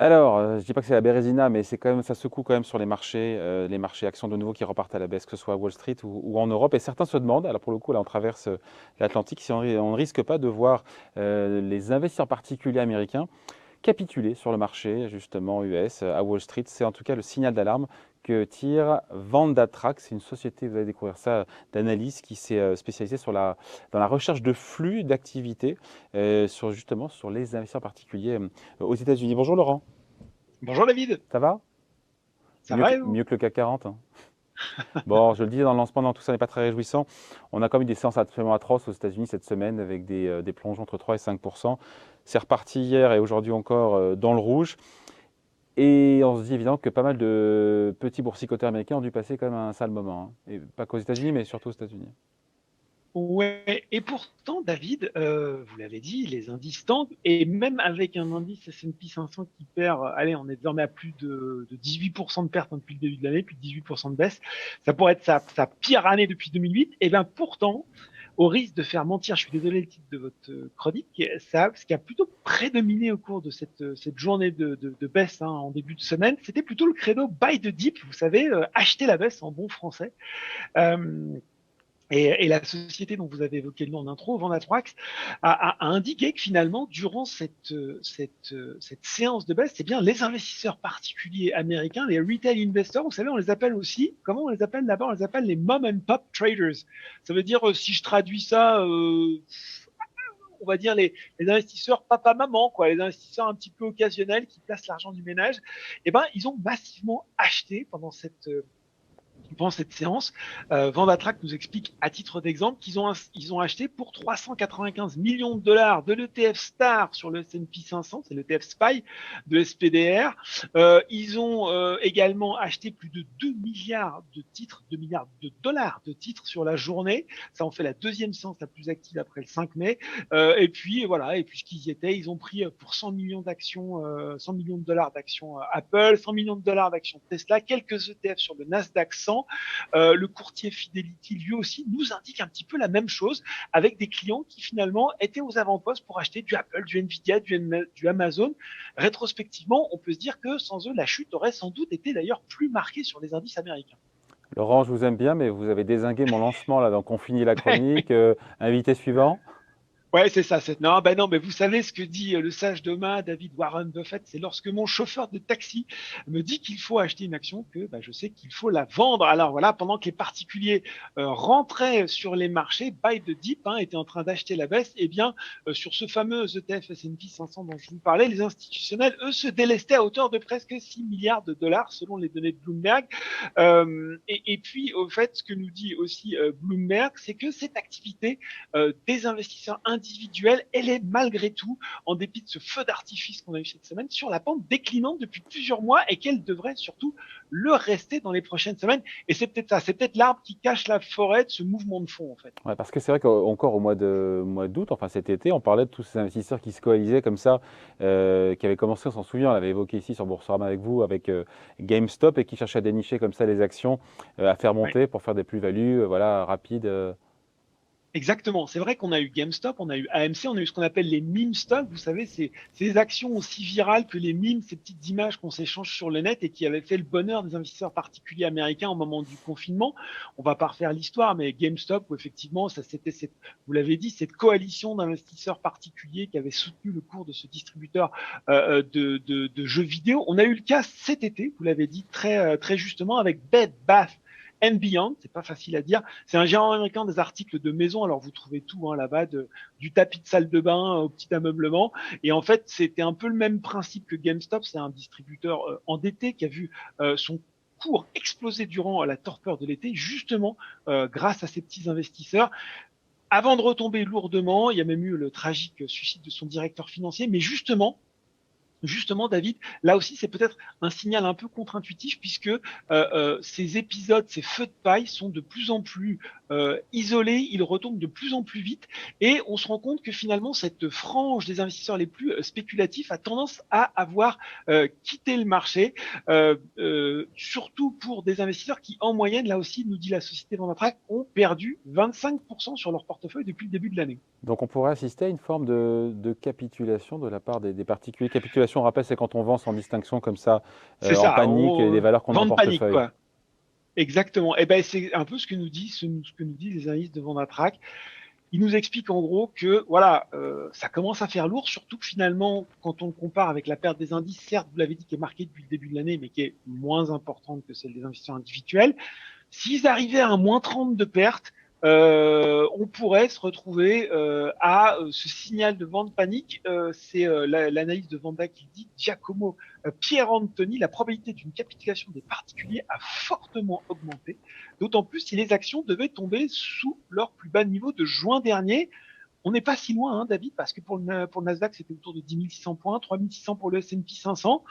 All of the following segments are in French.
Alors, je dis pas que c'est la bérésina, mais c'est quand même, ça secoue quand même sur les marchés actions de nouveau qui repartent à la baisse, que ce soit à Wall Street ou en Europe. Et certains se demandent, alors pour le coup, là, on traverse l'Atlantique, si on ne risque pas de voir les investisseurs particuliers américains capituler sur le marché, justement, US, à Wall Street. C'est en tout cas le signal d'alarme que tire Vendatrack. C'est une société, vous allez découvrir ça, d'analyse qui s'est spécialisée dans la recherche de flux d'activité, justement sur les investisseurs particuliers aux États-Unis. Bonjour Laurent. Bonjour David, Ça va? ça va et vous? Mieux que le CAC 40, hein. Bon, je le disais dans le lancement, non, tout ça n'est pas très réjouissant. On a quand même eu des séances absolument atroces aux États-Unis cette semaine avec des plongeons entre 3 et 5. C'est reparti hier et aujourd'hui encore dans le rouge. Et on se dit évidemment que pas mal de petits boursicoteurs américains ont dû passer quand même un sale moment, hein. Et pas qu'aux États-Unis, mais surtout aux États-Unis. Ouais, et pourtant David, vous l'avez dit, les indices tankent, et même avec un indice S&P 500 qui perd, allez, on est désormais à plus de 18% de pertes depuis le début de l'année, puis 18% de baisse, ça pourrait être sa pire année depuis 2008, et bien pourtant, au risque de faire mentir, je suis désolé le titre de votre chronique, ça, ce qui a plutôt prédominé au cours de cette journée de baisse, hein, en début de semaine, c'était plutôt le credo buy the dip, vous savez, acheter la baisse en bon français. Euh, et la société dont vous avez évoqué le nom en intro, Vendatrax, a indiqué que finalement, durant cette séance de baisse, c'est bien les investisseurs particuliers américains, les retail investors, vous savez, on les appelle aussi, comment on les appelle là-bas? On les appelle les mom and pop traders. Ça veut dire, si je traduis ça, on va dire les investisseurs papa-maman, quoi, les investisseurs un petit peu occasionnels qui placent l'argent du ménage, eh ben, ils ont massivement acheté pendant cette séance. Vendatrack nous explique à titre d'exemple qu'ils ont acheté pour 395 millions de dollars de l'ETF Star sur le S&P 500, c'est l'ETF SPY de SPDR. Ils ont également acheté plus de 2 milliards de titres, 2 milliards de dollars de titres sur la journée. Ça en fait la deuxième séance la plus active après le 5 mai. Et puis voilà, et puisqu'ils y étaient, ils ont pris pour 100 millions d'actions, 100 millions de dollars d'actions Apple, 100 millions de dollars d'actions Tesla, quelques ETF sur le Nasdaq 100. Le courtier Fidelity, lui aussi, nous indique un petit peu la même chose avec des clients qui finalement étaient aux avant-postes pour acheter du Apple, du Nvidia, du Amazon. Rétrospectivement, on peut se dire que sans eux, la chute aurait sans doute été d'ailleurs plus marquée sur les indices américains. Laurent, je vous aime bien, mais vous avez dézingué mon lancement là, donc on finit la chronique. Invité suivant. Ouais, c'est ça. Non, ben non, mais vous savez ce que dit le sage Thomas, David Warren Buffett, c'est lorsque mon chauffeur de taxi me dit qu'il faut acheter une action que ben, je sais qu'il faut la vendre. Alors voilà, pendant que les particuliers rentraient sur les marchés, buy the dip, hein, étaient en train d'acheter la baisse, et bien sur ce fameux ETF S&P 500 dont je vous parlais, les institutionnels, eux, se délestaient à hauteur de presque 6 milliards de dollars selon les données de Bloomberg. Et puis, au fait, ce que nous dit aussi Bloomberg, c'est que cette activité des investisseurs individuels, elle est malgré tout, en dépit de ce feu d'artifice qu'on a eu cette semaine, sur la pente déclinante depuis plusieurs mois et qu'elle devrait surtout le rester dans les prochaines semaines. Et c'est peut-être ça, c'est peut-être l'arbre qui cache la forêt de ce mouvement de fond, en fait. Ouais, parce que c'est vrai qu'encore au mois d'août, enfin cet été, on parlait de tous ces investisseurs qui se coalisaient comme ça, qui avaient commencé, on s'en souvient, on l'avait évoqué ici sur Boursorama avec vous, avec GameStop, et qui cherchaient à dénicher comme ça les actions, à faire Ouais. monter pour faire des plus-values, voilà, rapides. Exactement. C'est vrai qu'on a eu GameStop, on a eu AMC, on a eu ce qu'on appelle les meme stocks. Vous savez, c'est ces actions aussi virales que les memes, ces petites images qu'on s'échange sur le net et qui avaient fait le bonheur des investisseurs particuliers américains au moment du confinement. On va pas refaire l'histoire, mais GameStop, où effectivement, ça c'était vous l'avez dit, cette coalition d'investisseurs particuliers qui avait soutenu le cours de ce distributeur de jeux vidéo. On a eu le cas cet été, vous l'avez dit très justement, avec Bed Bath and Beyond, c'est pas facile à dire. C'est un géant américain des articles de maison. Alors vous trouvez tout, hein, là-bas, du tapis de salle de bain au petit ameublement. Et en fait, c'était un peu le même principe que GameStop. C'est un distributeur endetté qui a vu son cours exploser durant la torpeur de l'été, justement grâce à ces petits investisseurs. Avant de retomber lourdement, il y a même eu le tragique suicide de son directeur financier, mais justement, David, là aussi, c'est peut-être un signal un peu contre-intuitif puisque ces épisodes, ces feux de paille sont de plus en plus isolés, ils retombent de plus en plus vite et on se rend compte que finalement, cette frange des investisseurs les plus spéculatifs a tendance à avoir quitté le marché, surtout pour des investisseurs qui, en moyenne, là aussi, nous dit la société Vendatrack, ont perdu 25% sur leur portefeuille depuis le début de l'année. Donc on pourrait assister à une forme de capitulation de la part des particuliers, capitulation spéculation, on rappelle, c'est quand on vend sans distinction comme ça, C'est en ça, panique, les valeurs qu'on a en vente panique, portefeuille. quoi. Exactement. Et ben c'est un peu ce que nous disent les analystes de Vendatrack. Ils nous expliquent en gros que voilà, ça commence à faire lourd, surtout que finalement, quand on le compare avec la perte des indices, certes, vous l'avez dit, qui est marquée depuis le début de l'année, mais qui est moins importante que celle des investisseurs individuels. S'ils arrivaient à un moins 30 de perte, on pourrait se retrouver à ce signal de vente panique. C'est l'analyse de Vanda qui dit Giacomo Pierre-Anthony, la probabilité d'une capitulation des particuliers a fortement augmenté, d'autant plus si les actions devaient tomber sous leur plus bas niveau de juin dernier. On n'est pas si loin, hein, David, parce que pour le Nasdaq, c'était autour de 10 600 points, 3 600 pour le S&P 500.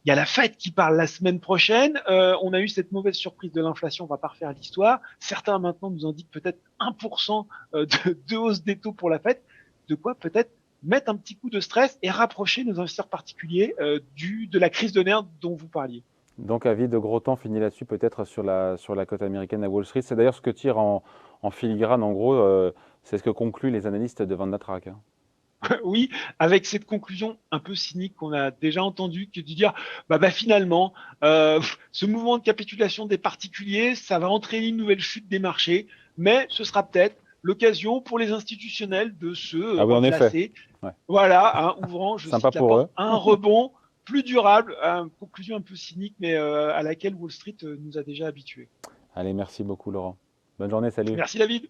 Il y a la Fed qui parle la semaine prochaine. On a eu cette mauvaise surprise de l'inflation, on va pas refaire l'histoire. Certains maintenant nous indiquent peut-être 1% de hausse des taux pour la Fed. De quoi peut-être mettre un petit coup de stress et rapprocher nos investisseurs particuliers de la crise de nerfs dont vous parliez. Donc, avis de gros temps finit là-dessus, peut-être sur la cote américaine à Wall Street. C'est d'ailleurs ce que tire en filigrane, en gros, c'est ce que concluent les analystes de Vendatrack, hein. Oui, avec cette conclusion un peu cynique qu'on a déjà entendue, qui est de dire, finalement, ce mouvement de capitulation des particuliers, ça va entraîner une nouvelle chute des marchés, mais ce sera peut-être l'occasion pour les institutionnels de se Ah oui, en effet. replacer. Ouais. Voilà, hein, ouvrant, je Sympa cite la pour eux. porte, un rebond plus durable, une conclusion un peu cynique, mais à laquelle Wall Street nous a déjà habitués. Allez, merci beaucoup, Laurent. Bonne journée, salut. Merci David.